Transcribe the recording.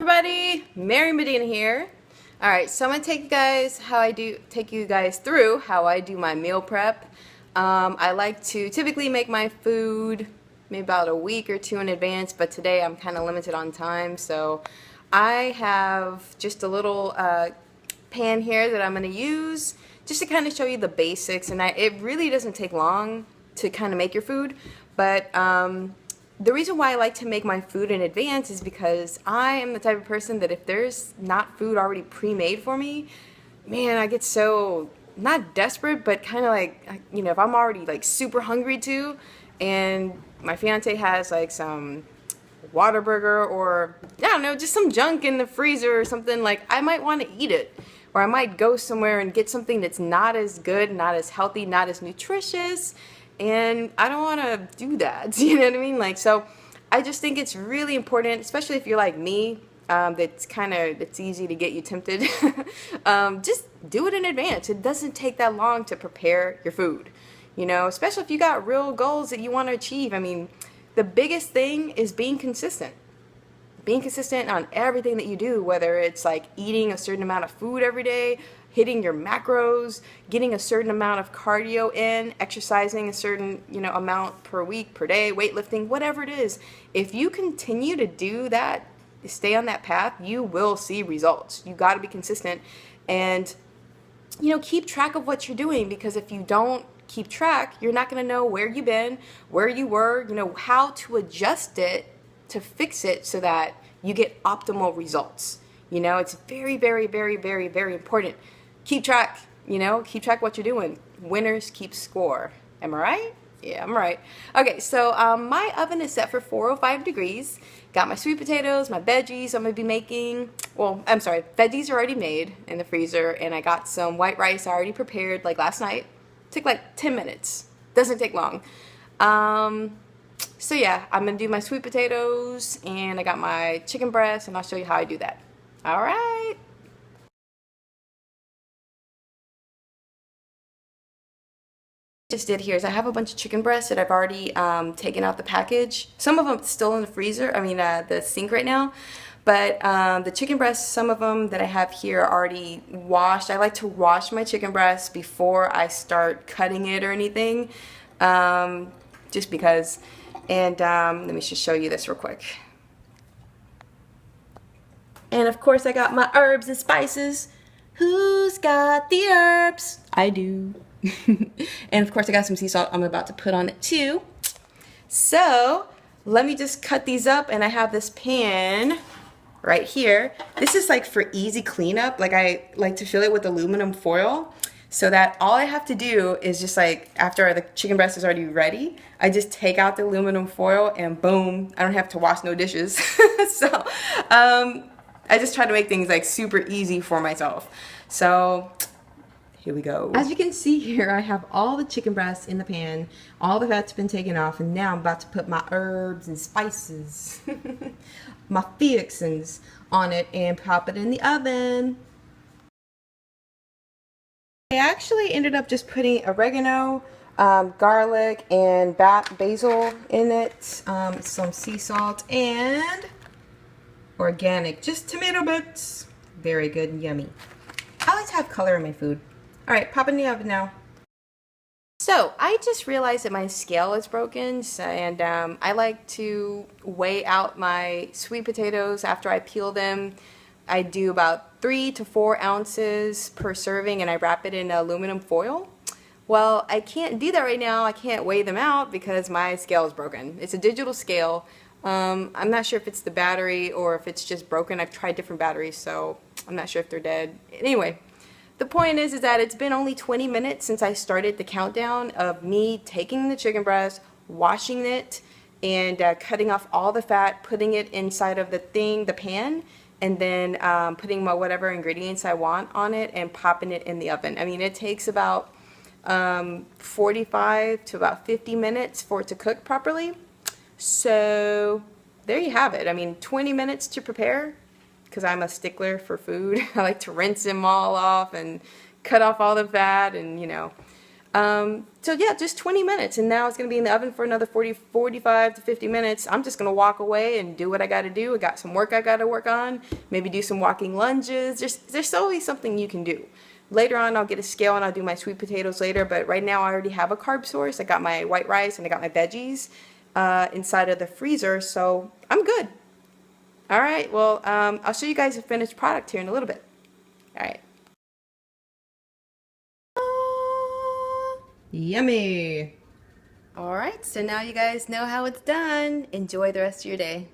Everybody, Mary Medina here. All right, so I'm gonna take you guys through how I do my meal prep. I like to typically make my food maybe about a week or two in advance, but today I'm kind of limited on time, so I have just a little pan here that I'm gonna use just to kind of show you the basics. And it really doesn't take long to kind of make your food, but the reason why I like to make my food in advance is because I am the type of person that if there's not food already pre-made for me, man, I get so, not desperate, but kind of like, if I'm already like super hungry too, and my fiance has like some Whataburger or, I don't know, just some junk in the freezer or something, like I might want to eat it. Or I might go somewhere and get something that's not as good, not as healthy, not as nutritious, and I don't want to do that. You know what I mean? Like, so I just think it's really important, especially if you're like me, it's easy to get you tempted. Just do it in advance. It doesn't take that long to prepare your food, especially if you got real goals that you want to achieve. I mean, the biggest thing is being consistent. Being consistent on everything that you do, whether it's like eating a certain amount of food every day, hitting your macros, getting a certain amount of cardio in, exercising a certain, amount per week, per day, weightlifting, whatever it is. If you continue to do that, stay on that path, you will see results. You got to be consistent and, keep track of what you're doing, because if you don't keep track, you're not going to know where you've been, where you were, how to adjust it to fix it so that you get optimal results. It's very, very, very, very, very important. Keep track, keep track what you're doing. Winners keep score. Am I right? Yeah, I'm right. Okay, so my oven is set for 405 degrees. Got my sweet potatoes, my veggies I'm going to be making. Well, I'm sorry, veggies are already made in the freezer, and I got some white rice already prepared like last night. Took like 10 minutes. Doesn't take long. So yeah, I'm going to do my sweet potatoes, and I got my chicken breast, and I'll show you how I do that. All right. Just did here is I have a bunch of chicken breasts that I've already taken out the package. Some of them still in the freezer, the sink right now. But the chicken breasts, some of them that I have here are already washed. I like to wash my chicken breasts before I start cutting it or anything, just because. And let me just show you this real quick. And of course I got my herbs and spices. Who's got the herbs? I do. And of course I got some sea salt I'm about to put on it too. So let me just cut these up, and I have this pan right here. This is like for easy cleanup. Like I like to fill it with aluminum foil, so that all I have to do is just like, after the chicken breast is already ready, I just take out the aluminum foil and boom, I don't have to wash no dishes. So I just try to make things like super easy for myself. So here we go. As you can see here, I have all the chicken breasts in the pan. All the fat's been taken off, and now I'm about to put my herbs and spices, my fixins on it, and pop it in the oven. I actually ended up just putting oregano, garlic, and basil in it, some sea salt, and organic, just tomato bits. Very good and yummy. I like to have color in my food. All right, pop in the oven now. So I just realized that my scale is broken, and I like to weigh out my sweet potatoes after I peel them. I do about 3 to 4 ounces per serving, and I wrap it in aluminum foil. Well, I can't do that right now. I can't weigh them out because my scale is broken. It's a digital scale. I'm not sure if it's the battery or if it's just broken. I've tried different batteries, so I'm not sure if they're dead. Anyway, the point is that it's been only 20 minutes since I started the countdown of me taking the chicken breast, washing it, and cutting off all the fat, putting it inside of the pan, and then putting my whatever ingredients I want on it and popping it in the oven. I mean, it takes about 45 to about 50 minutes for it to cook properly. So there you have it. I mean, 20 minutes to prepare, because I'm a stickler for food. I like to rinse them all off and cut off all the fat, and So yeah, just 20 minutes, and now it's going to be in the oven for another 45 to 50 minutes. I'm just going to walk away and do what I got to do. I got some work I got to work on, maybe do some walking lunges. There's always something you can do. Later on, I'll get a scale and I'll do my sweet potatoes later, but right now I already have a carb source. I got my white rice and I got my veggies inside of the freezer, so I'm good. All right, well, I'll show you guys the finished product here in a little bit. All right. Yummy. All right, so now you guys know how it's done. Enjoy the rest of your day.